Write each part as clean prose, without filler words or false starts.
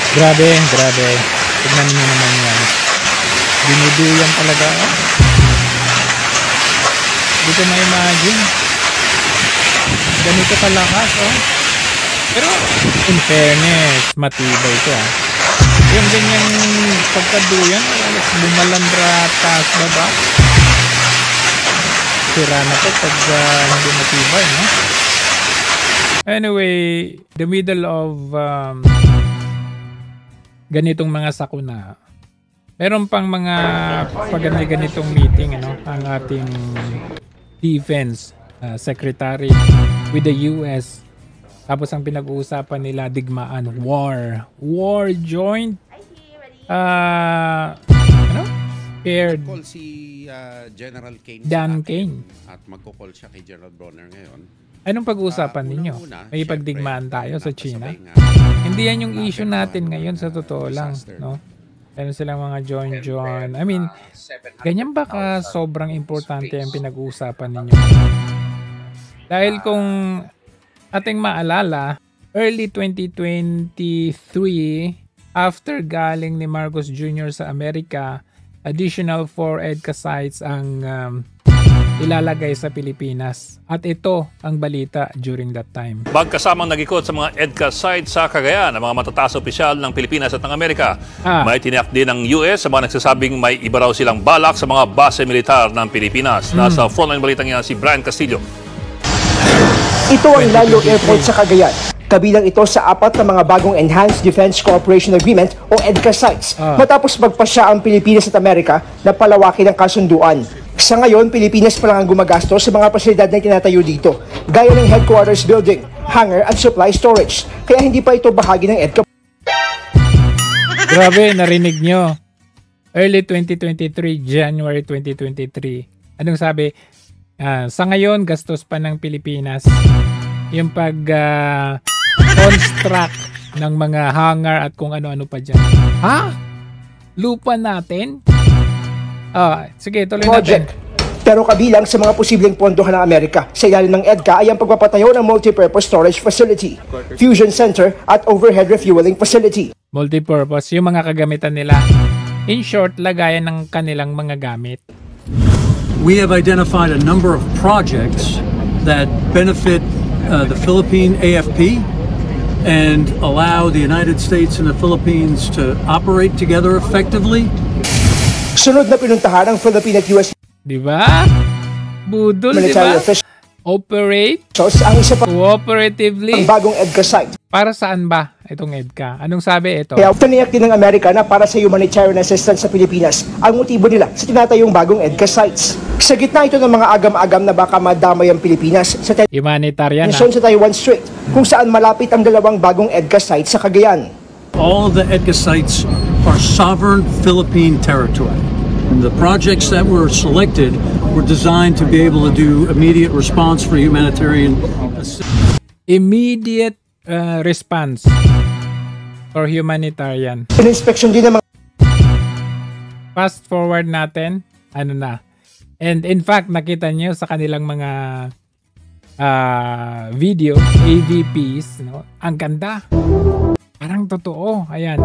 Grabe, grabe. Tignan niyo naman yan. Dinuduyan talaga. Oh. Hindi ko ma-imagine. Ganito kalakas, oh. Pero, in fairness, matibay ito, ah. Yung ganyang pagkaduyan, bumalandra taas baba. Sira na to pag hindi matibay, no? Anyway, the middle of ganitong mga sakuna, meron pang mga ganitong meeting, ano, ang ating defense secretary with the US. Tapos ang pinag-uusapan nila, digmaan, war joint ano? Paired call si General Kane Dan Kane at magko-call siya kay General Bronner ngayon. Anong pag-uusapan ninyo? May pagdigmaan tayo sa China? Hindi yan yung issue natin ngayon, sa totoo lang, no? Meron silang mga join. I mean, ganyan ba ka sobrang importante ang pinag-uusapan ninyo? Dahil kung ating maalala, early 2023, after galing ni Marcos Jr. sa Amerika, additional 4 EDCA sites ang ilalagay sa Pilipinas. At ito ang balita during that time. Magkasamang nag-ikot sa mga EDCA sites sa Cagayan ang mga matataas opisyal ng Pilipinas at ng Amerika. May tiniyak din ng US sa mga nagsasabing may iba raw silang balak sa mga base militar ng Pilipinas. Nasa frontline balitang yan si Brian Castillo. Ito ang Lalo Airport sa Cagayan. Kabilang ito sa 4 na mga bagong Enhanced Defense Cooperation Agreement o EDCA sites matapos magpasya ang Pilipinas at Amerika na palawakin ang kasunduan. Sa ngayon, Pilipinas pa lang ang gumagastos sa mga pasilidad na tinatayo dito, gaya ng headquarters building, hangar at supply storage. Kaya hindi pa ito bahagi ng EDCA. Grabe, narinig nyo. Early 2023, January 2023. Anong sabi? Sa ngayon, gastos pa ng Pilipinas yung pag-construct ng mga hangar at kung ano-ano pa dyan. Ha? Lupa natin? Sige, tuloy natin. Pero kabilang sa mga posibleng pondohan ng Amerika sa ilalim ng EDCA ay ang pagpapatayo ng multipurpose storage facility, fusion center at overhead refueling facility. Multipurpose, yung mga kagamitan nila. In short, lagayan ng kanilang mga gamit. We have identified a number of projects that benefit the Philippine AFP and allow the United States and the Philippines to operate together effectively. Sunod na pinuntahan ng Philippine at US Diba? Budol, diba? Operate ang isa pa cooperatively. Ang bagong EDCA site. Para saan ba itong EDCA? Anong sabi ito? Kaya tiniyak din ng Amerika na para sa humanitarian assistance sa Pilipinas ang motibo nila sa tinatayong bagong EDCA sites. Sa gitna ito ng mga agam-agam na baka madamay ang Pilipinas sa humanitarian sa Taiwan Strait, kung saan malapit ang dalawang bagong EDCA sites sa Cagayan. All of the EDCA sites are sovereign Philippine territory. The projects that were selected were designed to be able to do immediate response for humanitarian assistance. Immediate response for humanitarian. Inspection din ng mga fast forward natin, ano na. And in fact, nakita niyo sa kanilang mga video, AVPs, no? Ang ganda. Parang totoo. Ayan.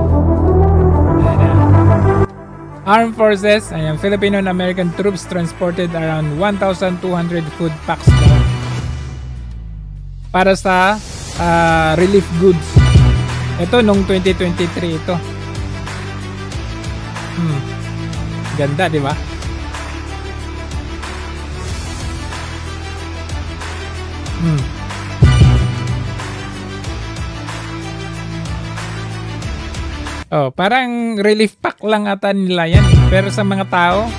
Armed Forces, ayan, Filipino and American troops transported around 1,200 food packs daw para sa relief goods. Ito nung 2023 ito. Ganda, di ba? Parang relief pack lang ata nila yan. Pero sa mga tao,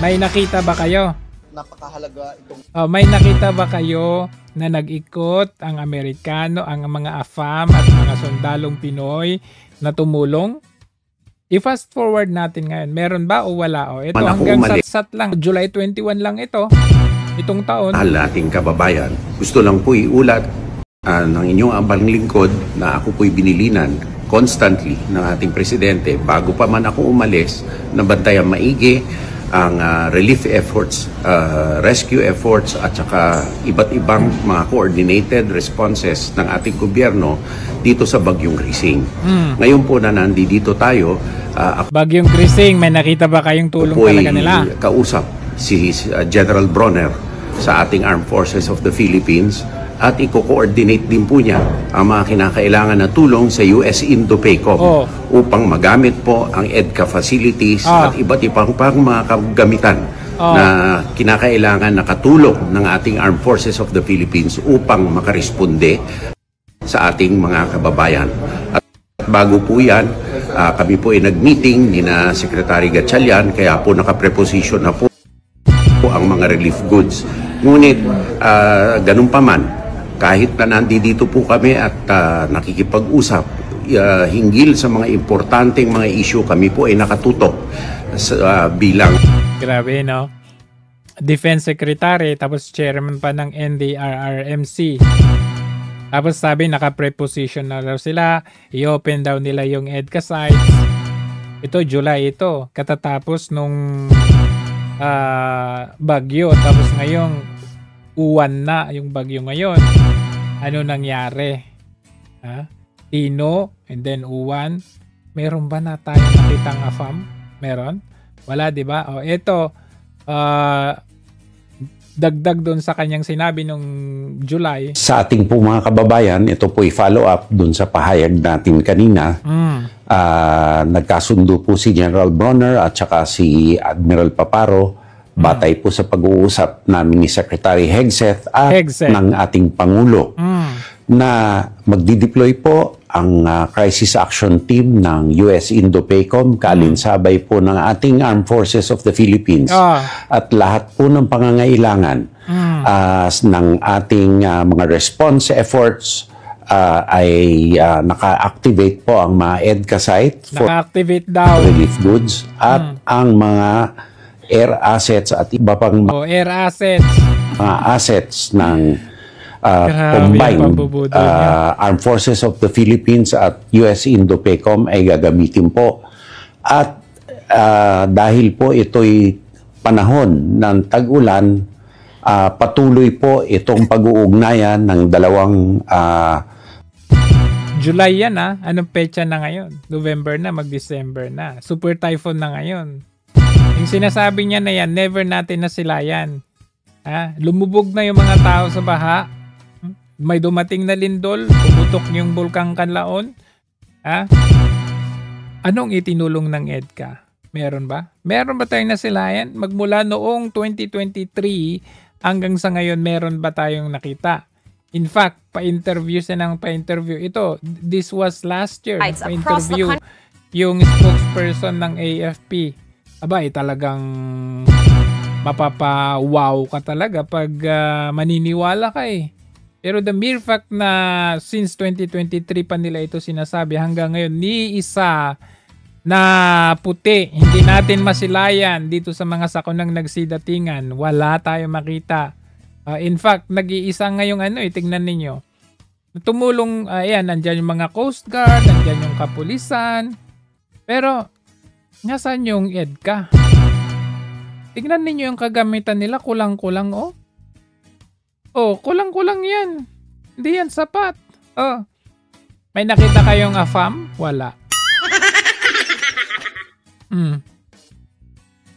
may nakita ba kayo? Napakahalaga itong... may nakita ba kayo na nag-ikot ang Amerikano, ang mga AFAM at mga sundalong Pinoy na tumulong? I-fast forward natin ngayon. Meron ba o wala? Ito hanggang sat-sat lang. July 21 lang ito. Itong taon. Mahal ating kababayan, gusto lang po iulat ng inyong abang lingkod na ako po'y binilinan constantly ng ating presidente bago pa man ako umalis na bantayan maigi ang relief efforts, rescue efforts at saka iba't ibang mga coordinated responses ng ating gobyerno dito sa Bagyong Grising. Ngayon po na nandito tayo, Bagyong Grising, may nakita ba kayong tulong talaga nila? Kausap si General Bronner sa ating Armed Forces of the Philippines at i-coordinate din po niya ang mga kinakailangan na tulong sa US Indo-PACOM upang magamit po ang EDCA facilities at iba't ibang pang mga kagamitan na kinakailangan na katulong ng ating Armed Forces of the Philippines upang makaresponde sa ating mga kababayan. At bago po yan, kami po ay nag-meeting ni na Secretary Gatchalian, kaya po nakapreposition na po ang mga relief goods. Ngunit ganun pa man, kahit na nandito po kami at nakikipag-usap hinggil sa mga importanteng mga issue, kami po ay nakatutok bilang... Grabe, no? Defense Secretary, tapos chairman pa ng NDRRMC. Tapos sabi, naka-preposition na daw sila, i-open daw nila yung EDCA sites. Ito, July ito. Katatapos nung bagyo. Tapos ngayong uwan na yung bagyo ngayon. Ano nangyari? Tino, and then uwan. Meron ba na tayo nakitang AFAM? Meron? Wala, di ba? O, ito, dagdag doon sa kanyang sinabi nung July. Sa ating po mga kababayan, ito po i-follow up doon sa pahayag natin kanina. Nagkasundo po si General Bronner at saka si Admiral Paparo batay po sa pag-uusap namin ni Secretary Hegseth at ng ating Pangulo na magdi-deploy po ang Crisis Action Team ng US Indo-PACOM, kalinsabay po ng ating Armed Forces of the Philippines at lahat po ng pangangailangan ng ating mga response efforts ay naka-activate po ang mga EDCA site for relief goods at ang mga air assets at iba pang air assets assets ng combined Armed Forces of the Philippines at US Indo-PACOM ay gagamitin po. At dahil po ito'y panahon ng tag-ulan, patuloy po itong pag-uugnayan ng dalawang July yan Anong petsa na ngayon? November na, mag-December na. Super typhoon na ngayon. Yung sinasabi niya na yan, never natin nasilayan. Lumubog na yung mga tao sa baha. May dumating na lindol, pumutok yung Bulkang Kanlaon. Anong itinulong ng EDCA? Meron ba? Meron ba tayong nasilayan? Magmula noong 2023 hanggang sa ngayon, meron ba tayong nakita? In fact, pa-interview ito. This was last year. Pa-interview yung spokesperson ng AFP. Abay, talagang mapapa-wow ka talaga pag maniniwala ka Pero the mere fact na since 2023 pa nila ito sinasabi hanggang ngayon, ni isa na puti, hindi natin masilayan dito sa mga sakunang nagsidatingan. Wala tayong makita. In fact, nag-iisa ngayong tingnan ninyo. Tumulong, nandyan yung mga Coast Guard, nandyan yung kapulisan. Pero, nasaan yung EDCA? Tignan ninyo yung kagamitan nila, kulang-kulang kulang-kulang yan. Hindi yan sapat. May nakita kayong AFAM? Wala.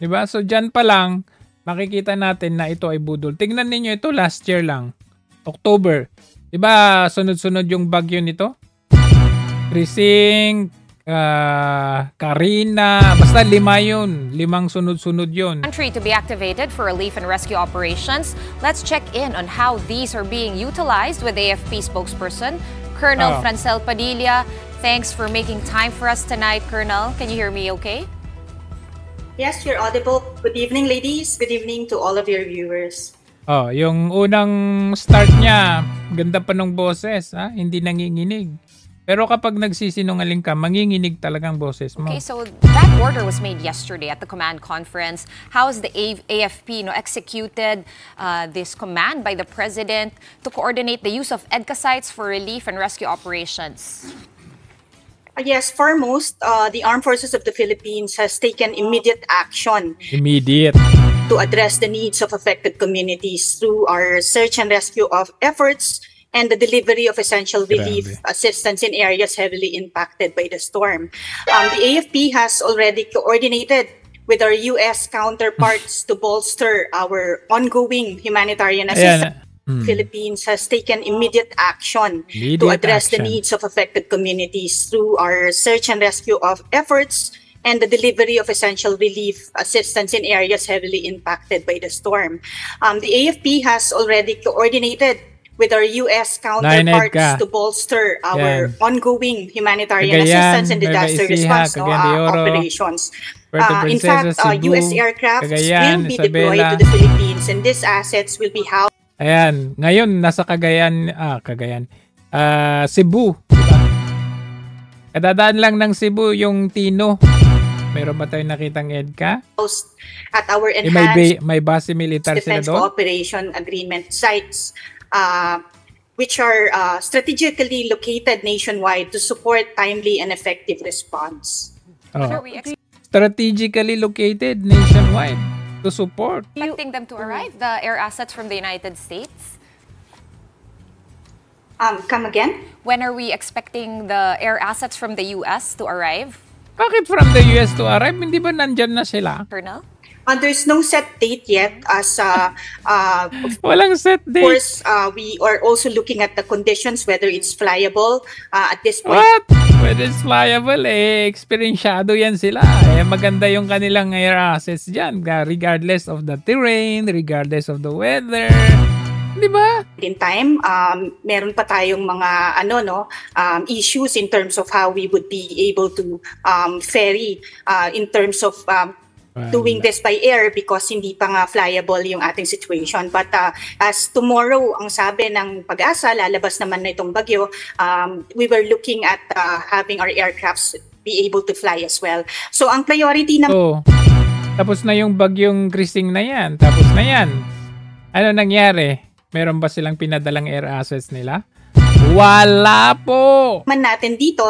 Diba? So, dyan pa lang, makikita natin na ito ay budol. Tignan ninyo ito, last year lang. October. Diba, sunod-sunod yung bagyo nito? Grising, Karina, basta 5 yun. 5 sunod-sunod yun. Country to be activated for relief and rescue operations. Let's check in on how these are being utilized with AFP spokesperson, Colonel Francel Padilla. Thanks for making time for us tonight, Colonel. Can you hear me okay? Yes, you're audible. Good evening, ladies. Good evening to all of your viewers. Yung unang start niya, ganda pa ng boses, hindi nanginginig. Pero kapag nagsisinungaling ka, manginginig talagang boses mo. Okay, so that order was made yesterday at the command conference. How has the AFP executed this command by the President to coordinate the use of EDCA sites for relief and rescue operations? Yes, foremost, the Armed Forces of the Philippines has taken immediate action to address the needs of affected communities through our search and rescue of efforts and the delivery of essential relief assistance in areas heavily impacted by the storm. The AFP has already coordinated with our U.S. counterparts to bolster our ongoing humanitarian assistance. Philippines has taken immediate action to address the needs of affected communities through our search and rescue of efforts and the delivery of essential relief assistance in areas heavily impacted by the storm. The AFP has already coordinated with our U.S. counterparts to bolster our ongoing humanitarian assistance and disaster response operations. In fact, U.S. aircrafts will be deployed to the Philippines, and these assets will be housed. Ayan, ngayon nasa Cebu, diba? Kadadaan lang ng Cebu yung Tino. Meron ba tayong nakitang EDCA? At our enhanced may base militar sila defense doon? cooperation agreement sites, which are strategically located nationwide to support timely and effective response. Strategically located nationwide to support. Expecting them to arrive, the air assets from the United States? Come again? When are we expecting the air assets from the U.S. to arrive? Bakit from the US to arrive? Hindi ba nandyan na sila? Colonel? There's no set date yet, as walang set date. Of course, we are also looking at the conditions, whether it's flyable at this point. What? Whether it's flyable, experiensyado yan sila. Maganda yung kanilang air assets dyan, regardless of the terrain, regardless of the weather. Di ba? In time, meron pa tayong mga issues in terms of how we would be able to ferry in terms of doing this by air because hindi pa nga flyable yung ating situation. But as tomorrow, ang sabi ng Pag-asa, lalabas naman na itong bagyo, we were looking at having our aircrafts be able to fly as well. So ang priority na... Tapos na yung bagyong Krising na yan. Tapos na yan. Ano nangyari? Meron ba silang pinadalang air assets nila? Wala po! Man natin dito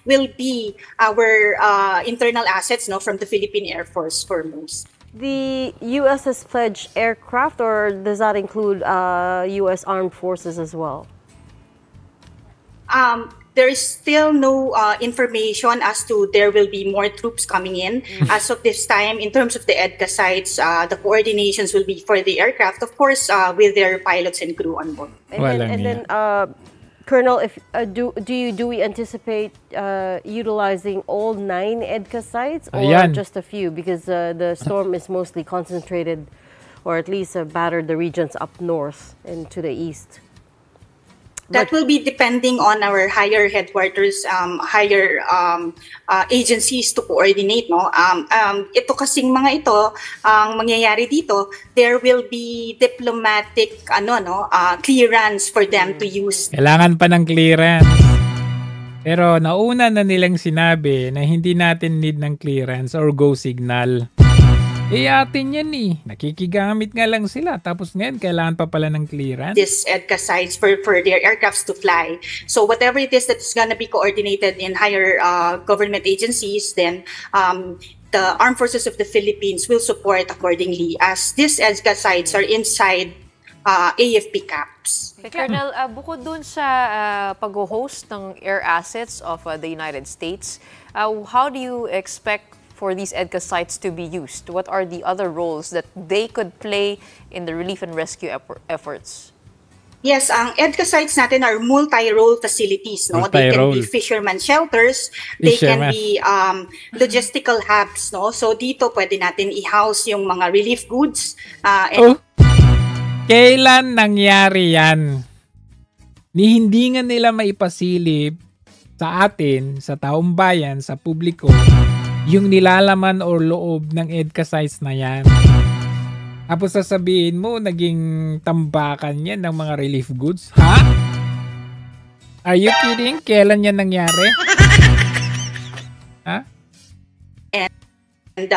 will be our internal assets from the Philippine Air Force foremost. The U.S. has pledged aircraft, or does that include U.S. Armed Forces as well? There is still no information as to there will be more troops coming in. As of this time, in terms of the EDCA sites, the coordinations will be for the aircraft, of course, with their pilots and crew on board. And then, Colonel, if do we anticipate utilizing all 9 EDCA sites or just a few? Because the storm is mostly concentrated, or at least battered the regions up north and to the east. That will be depending on our higher headquarters, higher agencies to coordinate. Ito kasing mga ito, ang mangyayari dito, there will be diplomatic clearance for them to use. Kailangan pa ng clearance. Pero nauna na nilang sinabi na hindi natin need ng clearance or go signal. Atin yan nakikigamit nga lang sila. Tapos ngayon, kailangan pa pala ng clearance. This EDCA sites for their aircrafts to fly. So whatever it is that's going to be coordinated in higher government agencies, then the Armed Forces of the Philippines will support accordingly, as these EDCA sites are inside AFP caps. Colonel, bukod dun sa pag-host ng air assets of the United States, how do you expect for these EDCA sites to be used? What are the other roles that they could play in the relief and rescue efforts? Yes, ang EDCA sites natin are multi-role facilities. They can be fisherman shelters, they can be logistical hubs. So dito pwede natin i-house yung mga relief goods. Kailan nangyari yan? Hindi nga nila maipasilip sa atin, sa taong bayan, sa publiko, yung nilalaman or loob ng EDCA sites na yan. Tapos sasabihin mo, naging tambakan yan ng mga relief goods. Ha? Are you kidding? Kailan yan nangyari? Ha? And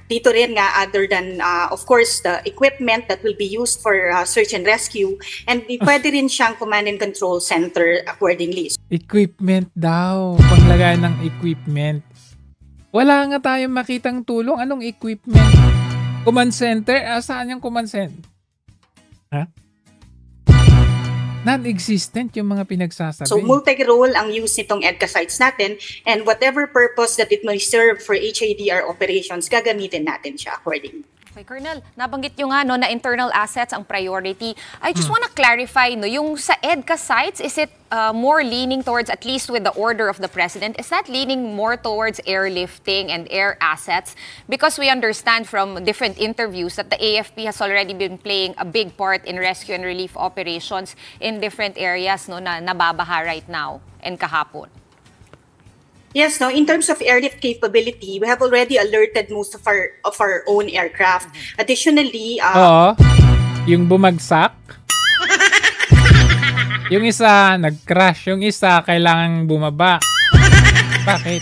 dito rin nga, other than, of course, the equipment that will be used for search and rescue, and pwede rin siyang command and control center accordingly. Equipment daw. Panglagay ng equipment. Wala nga tayong makitang tulong. Anong equipment? Command center? Saan yung command center? Ha? Non-existent yung mga pinagsasabi. So multi-role ang use nitong EDCA sites natin, and whatever purpose that it may serve for HADR operations, gagamitin natin siya accordingly. Okay, Colonel, nabanggit nyo nga no, na internal assets ang priority. I just want to clarify, no, yung sa EDCA sites, is it more leaning towards, at least with the order of the President, is that leaning more towards airlifting and air assets? Because we understand from different interviews that the AFP has already been playing a big part in rescue and relief operations in different areas no, na nababaha right now and kahapon. Yes, no. In terms of airlift capability, we have already alerted most of our own aircraft. Additionally, yung bumagsak, yung isa nag-crash, yung isa kailangang bumaba. Bakit?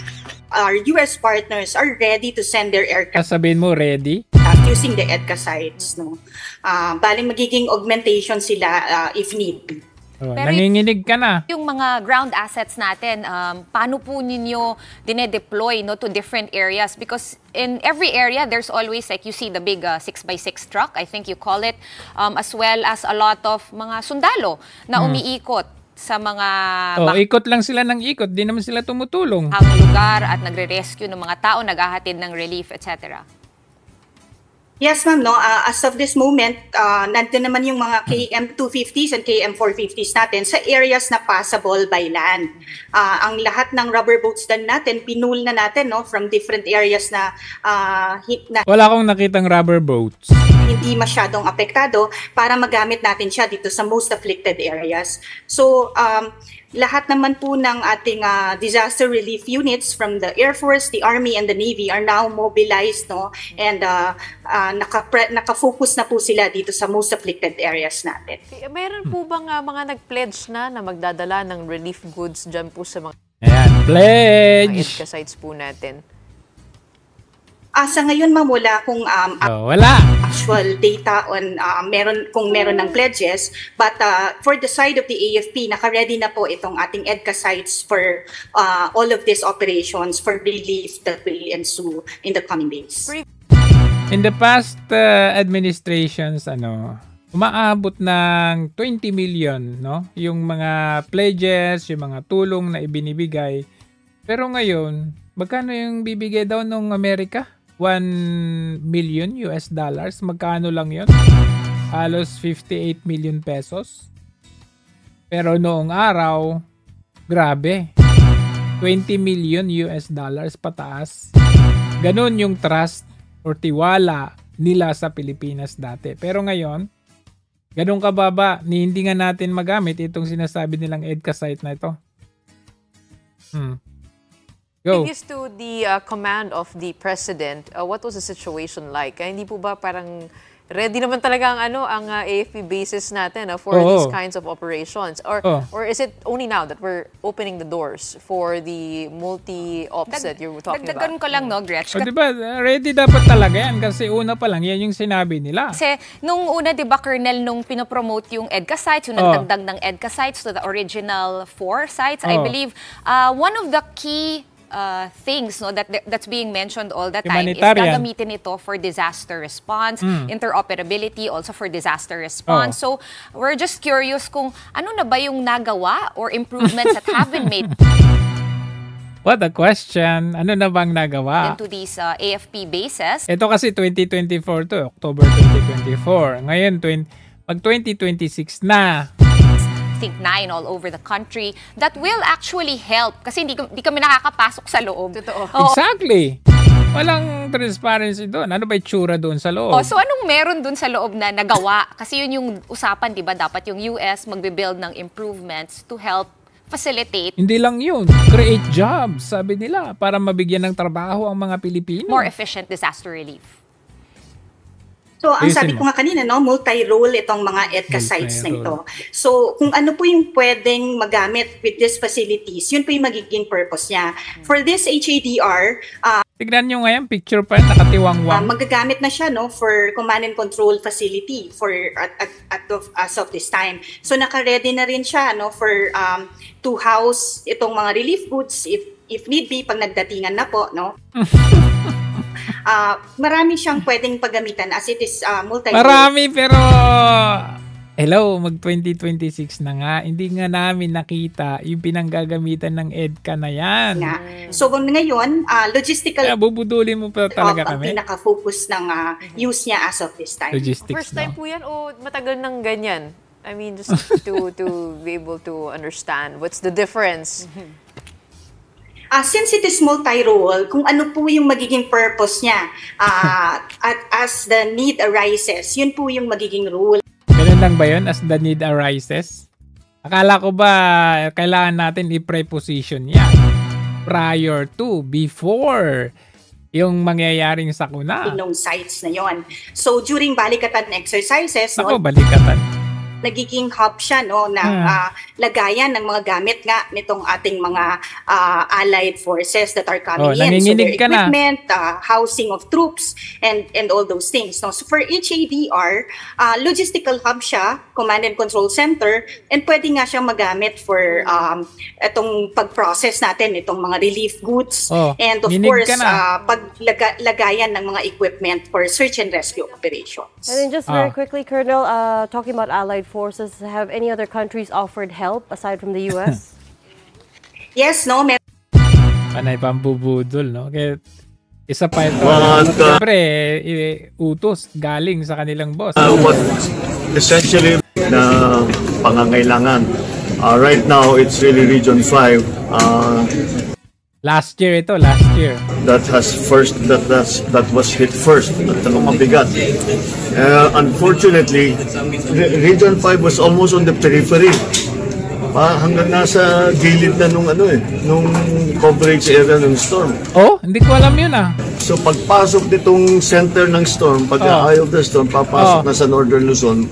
Our US partners are ready to send their aircraft. Sabihin mo, ready? Using the EDCA sites, no. Bali magiging augmentation sila if need. Nanginginig ka na. Yung mga ground assets natin, paano po ninyo dinedeploy no, to different areas? Because in every area, there's always, like you see the big 6x6 truck, I think you call it, as well as a lot of mga sundalo na umiikot sa mga... ikot lang sila ng ikot, di naman sila tumutulong. Ang lugar at nagre-rescue ng mga tao, naghahatid ng relief, etc. Yes, ma'am. No? As of this moment, nandun naman yung mga KM250s and KM450s natin sa areas na passable by land. Ang lahat ng rubber boats din natin, pinul na natin no, from different areas na... Wala akong nakitang rubber boats. Hindi masyadong apektado para magamit natin siya dito sa most afflicted areas. So, lahat naman po ng ating disaster relief units from the Air Force, the Army, and the Navy are now mobilized, no? And nakafocus na po sila dito sa most afflicted areas natin. Meron po bang mga nag-pledge na magdadala ng relief goods dyan po sa mga... Pledge! Mga EDCA sites po natin? Sa ngayon, ma'am, wala kung actual data on kung meron ng pledges. But for the side of the AFP, naka-ready na po itong ating EDCA sites for all of these operations for relief that will ensue in the coming days. In the past administrations, umaabot ng 20 million, no? Yung mga pledges, yung mga tulong na ibinibigay. Pero ngayon, magkano yung bibigay daw ng Amerika? 1 million US dollars. Magkano lang yun? Halos 58 million pesos. Pero noong araw, grabe. 20 million US dollars pataas. Ganun yung trust or tiwala nila sa Pilipinas dati. Pero ngayon, ganun kababa, hindi nga natin magamit itong sinasabi nilang EDCA site na ito. Go. Previous to the command of the President, what was the situation like? Hindi po ba parang ready naman talaga ang AFP bases natin for these kinds of operations? Or is it only now that we're opening the doors for the multi-ops that you're talking about? Dagdagan ko lang, no, Gretch? Diba, ready dapat talaga yan kasi una pa lang, yan yung sinabi nila. Kasi nung una, diba, Colonel, nung pinopromote yung EDCA sites, yung nagdagdag ng EDCA sites to the original 4 sites, I believe, one of the key things no that's being mentioned all the time is gagamitin ito for disaster response, interoperability also for disaster response. So we're just curious kung ano na ba yung nagawa or improvements that have been made. What a question. Ano na bang nagawa? Into these AFP bases. Ito kasi 2024 to, October 2024. Ngayon, pag 2026 na. Think 9 all over the country that will actually help kasi hindi kami nakakapasok sa loob. Totoo. Exactly. Walang transparency doon. Ano ba itsura doon sa loob? So anong meron doon sa loob na nagawa? Kasi yun yung usapan, di ba? Dapat yung US magbe-build ng improvements to help facilitate. Hindi lang yun. Create jobs, sabi nila, para mabigyan ng trabaho ang mga Pilipino. More efficient disaster relief. So, ang sabi ko nga kanina, no, multi-role itong mga EDCA sites na ito. So, kung ano po yung pwedeng magamit with these facilities, yun po yung magiging purpose niya. For this HADR, Tignan nyo ngayon, picture pa nakatiwangwang. Magagamit na siya for command and control facility as of this time. So naka-ready na rin siya for to house itong mga relief goods if need be pag nagdatingan na po, no? Marami siyang pwedeng paggamitan as it is multi-use. Marami, pero hello, mag-2026 na nga. Hindi nga namin nakita yung pinanggagamitan ng EDCA na yan. So ngayon, logistical... Kaya bubudulin mo pa talaga kami. Ang pinaka-focus ng use niya as of this time. Logistics, first time po yan o matagal nang ganyan? I mean, just to be able to understand what's the difference. Since it is multi-role, kung ano po yung magiging purpose niya as the need arises, yun po yung magiging rule. Ganun lang ba yun? As the need arises? Akala ko ba kailangan natin i-preposition yan prior to, before yung mangyayaring sakuna? Inong sites na yon. So during balikatan exercises, balikatan. Nagiging hub siya na lagayan ng mga gamit nga nitong ating mga allied forces that are coming in. So their equipment, housing of troops, and all those things. No? So for HADR, logistical hub siya, command and control center, and pwede nga siyang magamit for itong pag-process natin, itong mga relief goods, and of course, paglagayan ng mga equipment for search and rescue operations. And then just very quickly, Colonel, talking about allied forces, have any other countries offered help aside from the US? Yes, no. Panay pambubudol, no? Kaya isa pa ito. Siyempre, utos galing sa kanilang boss. What essentially na pangangailangan. Right now, it's really Region 5. Last year. That was hit first. At mabigat. Unfortunately, Region 5 was almost on the periphery. Hanggang nasa gilid na nung coverage area ng storm. Hindi ko alam yun So pagpasok nitong center ng storm, eye of the storm, papasok na sa Northern Luzon,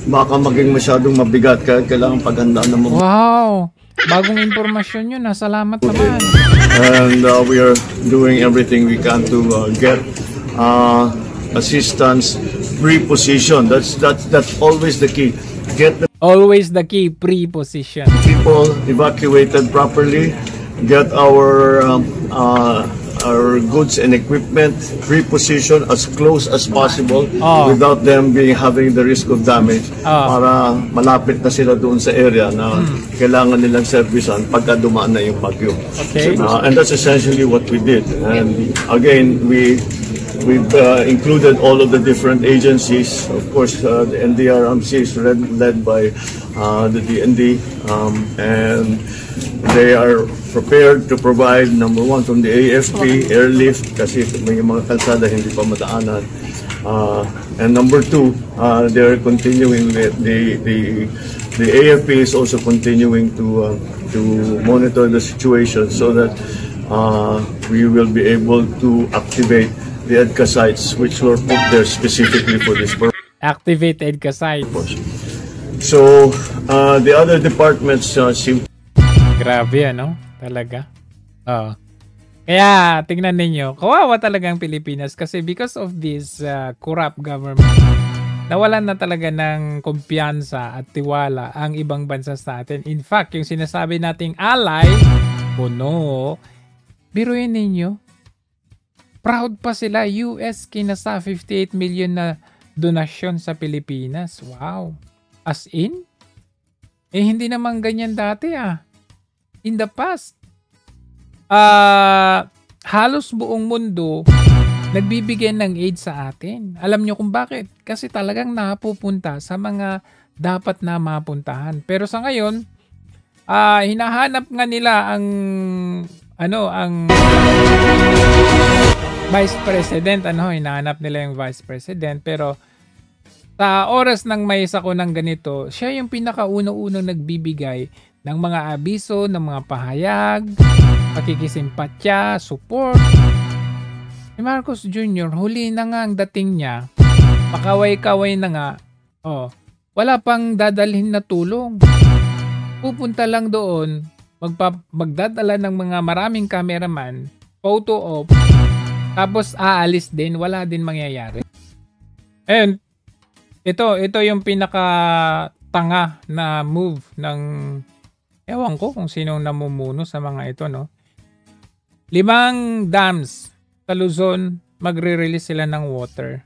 baka maging masyadong mabigat kaya kailangan paghandaan naman. Wow! Bagong impormasyon yun. Salamat naman. And we are doing everything we can to get assistance pre-position. That's always the key. Always the key, pre-position. People evacuated properly. Get our goods and equipment pre-position as close as possible without them having the risk of damage para malapit na sila doon sa area na kailangan nilang servicean pagka dumaan na yung bagyo. Okay. And that's essentially what we did. And again, we've included all of the different agencies. Of course, the NDRMC is led by the DND, and they are prepared to provide, number one, from the AFP, airlift, kasi may mga kalsada hindi pa madaanan. And number two, they're continuing with the AFP is also continuing to monitor the situation so that we will be able to activate the EDCA sites which were put there specifically for this purpose. Activate EDCA sites. So, the other departments seem... Grabe, Talaga. Kaya, tingnan ninyo, kawawa talaga ang Pilipinas kasi because of this corrupt government, nawalan na talaga ng kumpiyansa at tiwala ang ibang bansa sa atin. In fact, yung sinasabi nating ally, biruin ninyo, proud pa sila, US kinasa 58 million na donasyon sa Pilipinas. Wow. As in? Hindi naman ganyan dati In the past, halos buong mundo nagbibigay ng aid sa atin. Alam nyo kung bakit? Kasi talagang napupunta sa mga dapat na mapuntahan. Pero sa ngayon, hinahanap nga nila ang Vice President, hinahanap nila yung Vice President, pero sa oras ng may sakunang ganito, siya yung pinakauna-unang nagbibigay ng mga abiso, ng mga pahayag, pakikisimpatya, support. Si Marcos Jr., huli na nga ang dating niya, pakaway-kaway na nga, wala pang dadalhin na tulong. Pupunta lang doon, magdadala ng mga maraming cameraman, photo op, Tapos aalis din, wala din mangyayari. And ito yung pinaka tanga na move ng ewan ko kung sinong namumuno sa mga ito, no? 5 dams sa Luzon, magre-release sila ng water.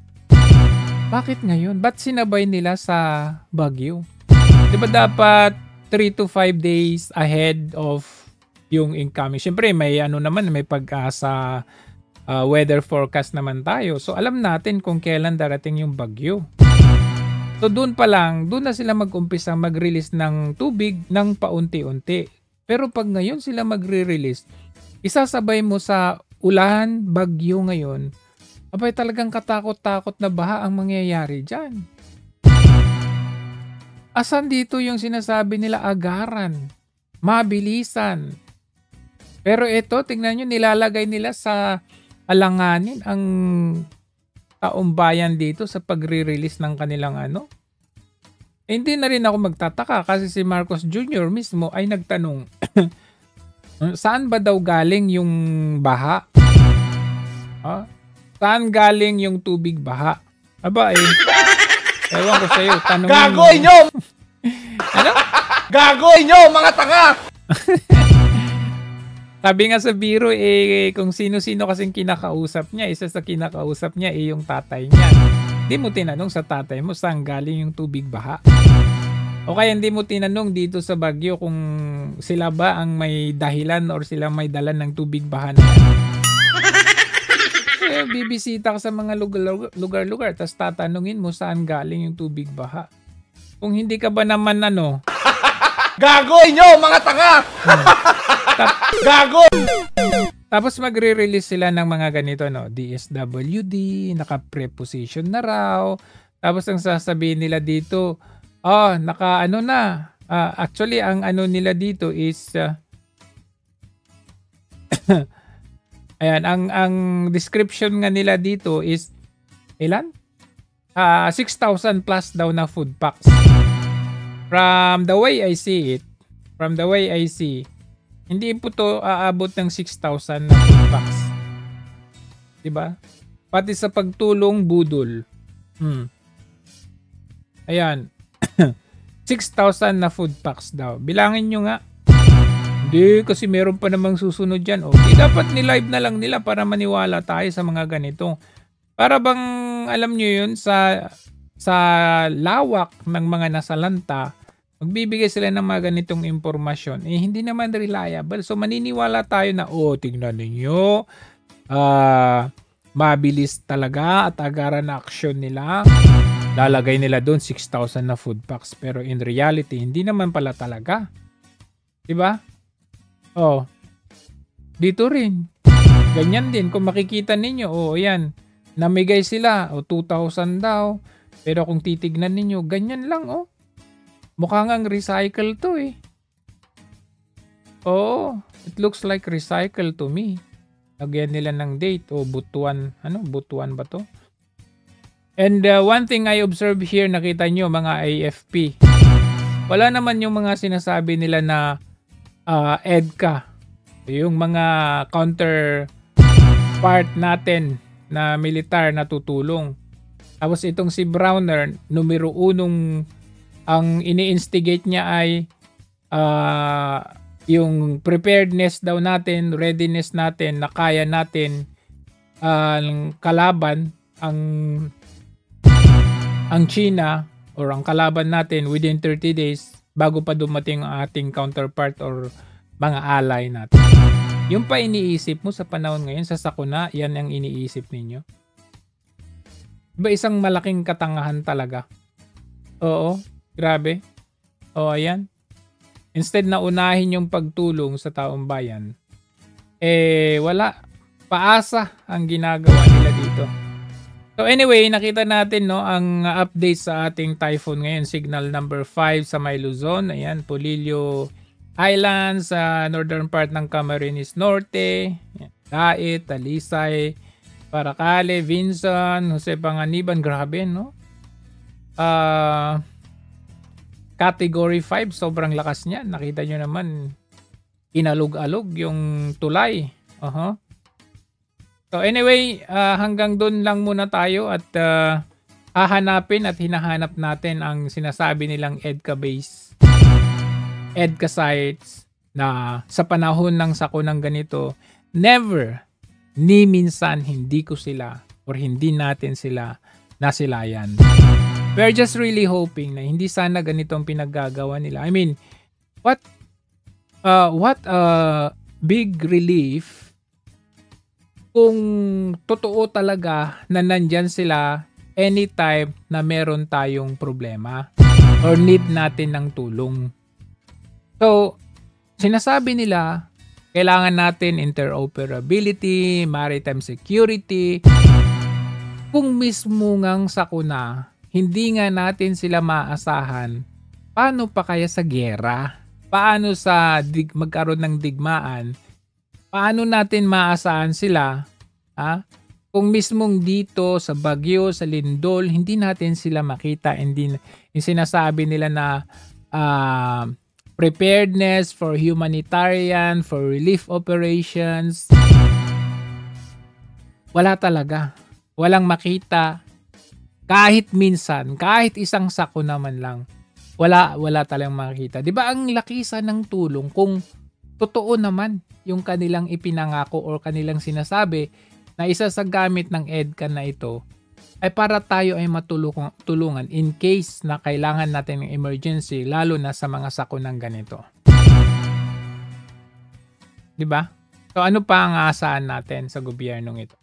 Bakit ngayon? Ba't sinabay nila sa Baguio? Diba dapat 3 to 5 days ahead of yung incoming? Siyempre, may may pag-asa weather forecast naman tayo. So, alam natin kung kailan darating yung bagyo. So, doon pa lang, doon na sila mag-umpisa mag-release ng tubig ng paunti-unti. Pero pag ngayon sila magre-release, isasabay mo sa ulan, bagyo ngayon, abay talagang katakot-takot na baha ang mangyayari dyan. Asan dito yung sinasabi nila agaran, mabilisan? Pero ito, tingnan nyo, nilalagay nila sa alanganin ang taumbayan dito sa pagre-release ng kanilang hindi na rin ako magtataka kasi si Marcos Jr. mismo ay nagtanong, saan ba daw galing yung baha? Saan galing yung tubig baha? Aba ewan ko sa'yo, tanongin mo. Gagoy nyo! Ano? Gagoy nyo, mga tanga! Sabi nga sa biro, kung sino-sino kasing kinakausap niya, isa sa kinakausap niya yung tatay niya. Hindi mo tinanong sa tatay mo saan galing yung tubig baha. O kaya hindi mo tinanong dito sa Baguio kung sila ba ang may dahilan or sila may dala ng tubig baha na yan. Kaya bibisita ka sa mga lugar-lugar tapos tatanungin mo saan galing yung tubig baha. Kung hindi ka ba naman Gagoy nyo, mga tanga! Gago! Tapos magre-release sila ng mga ganito, DSWD, naka-preposition na raw. Tapos ang sasabihin nila dito, actually ang nila dito is ayan, ang description nga nila dito is ilan? 6,000 plus daw na food packs. From the way I see, hindi po to aabot ng 6,000 na food packs. Diba? Pati sa pagtulong budol. Ayan. 6,000 na food packs daw. Bilangin nyo nga. Hindi, kasi meron pa namang susunod dyan. Okay, dapat ni-live na lang nila para maniwala tayo sa mga ganito. Para bang, alam nyo yun, sa lawak ng mga nasalanta, magbibigay sila ng mga ganitong impormasyon, hindi naman reliable. So, maniniwala tayo na, tingnan ninyo, mabilis talaga at agaran na aksyon nila. Lalagay nila doon 6,000 na food packs. Pero in reality, hindi naman pala talaga. Diba? Dito rin. Ganyan din. Kung makikita ninyo, yan. Namigay sila, 2,000 daw. Pero kung titignan ninyo, ganyan lang, mukhang ang recycle to it looks like recycle to me. Lagyan nila ng date, butuan. Butuan ba to? And one thing I observe here, nakita nyo mga AFP. Wala naman yung mga sinasabi nila na EDCA. Yung mga counterpart natin na militar na tutulong. Tapos itong si Browner, numero 1 ang ini-instigate niya ay yung preparedness daw natin, readiness natin, na kaya natin kalaban ang China or ang kalaban natin within 30 days bago pa dumating ang ating counterpart or mga ally natin. Yung pa iniisip mo sa panahon ngayon, sa sakuna, yan ang iniisip ninyo. Diba isang malaking katangahan talaga? Oo, grabe. Ayan. Instead na unahin yung pagtulong sa taong bayan, wala. Paasa ang ginagawa nila dito. So anyway, nakita natin ang update sa ating typhoon ngayon, signal number 5 sa May Luzon. Ayan, Polillo Islands sa northern part ng Camarines Norte, Dait, Talisay, Paracale, Vinson, Jose Panganiban, grabe Category 5, sobrang lakas niya. Nakita nyo naman, inalog-alog yung tulay. So anyway, hanggang doon lang muna tayo at hahanapin at hinahanap natin ang sinasabi nilang EDCA-based EDCA sites na sa panahon ng sakunang ganito, never, ni minsan hindi ko sila or hindi natin sila nasilayan. We're just really hoping na hindi sana ganito ang pinaggagawa nila. I mean, what a big relief kung totoo talaga na nandyan sila anytime na meron tayong problema or need natin ng tulong. So, sinasabi nila, kailangan natin interoperability, maritime security. Kung mismo ngang sakuna, hindi nga natin sila maasahan, paano pa kaya sa giyera? Paano sa magkaroon ng digmaan? Paano natin maasahan sila? Kung mismong dito sa Baguio, sa Lindol, hindi natin sila makita. Hindi, yung sinasabi nila na preparedness for humanitarian, for relief operations. Wala talaga. Walang makita. Kahit minsan, kahit isang sako naman lang, wala talagang makita. Di ba ang lakisa ng tulong kung totoo naman yung kanilang ipinangako or kanilang sinasabi na isa sa gamit ng EDCA na ito ay para tayo ay matulungan in case na kailangan natin ng emergency, lalo na sa mga sakunang ganito. Di ba? So ano pa ang aasahan natin sa gobyernong ito?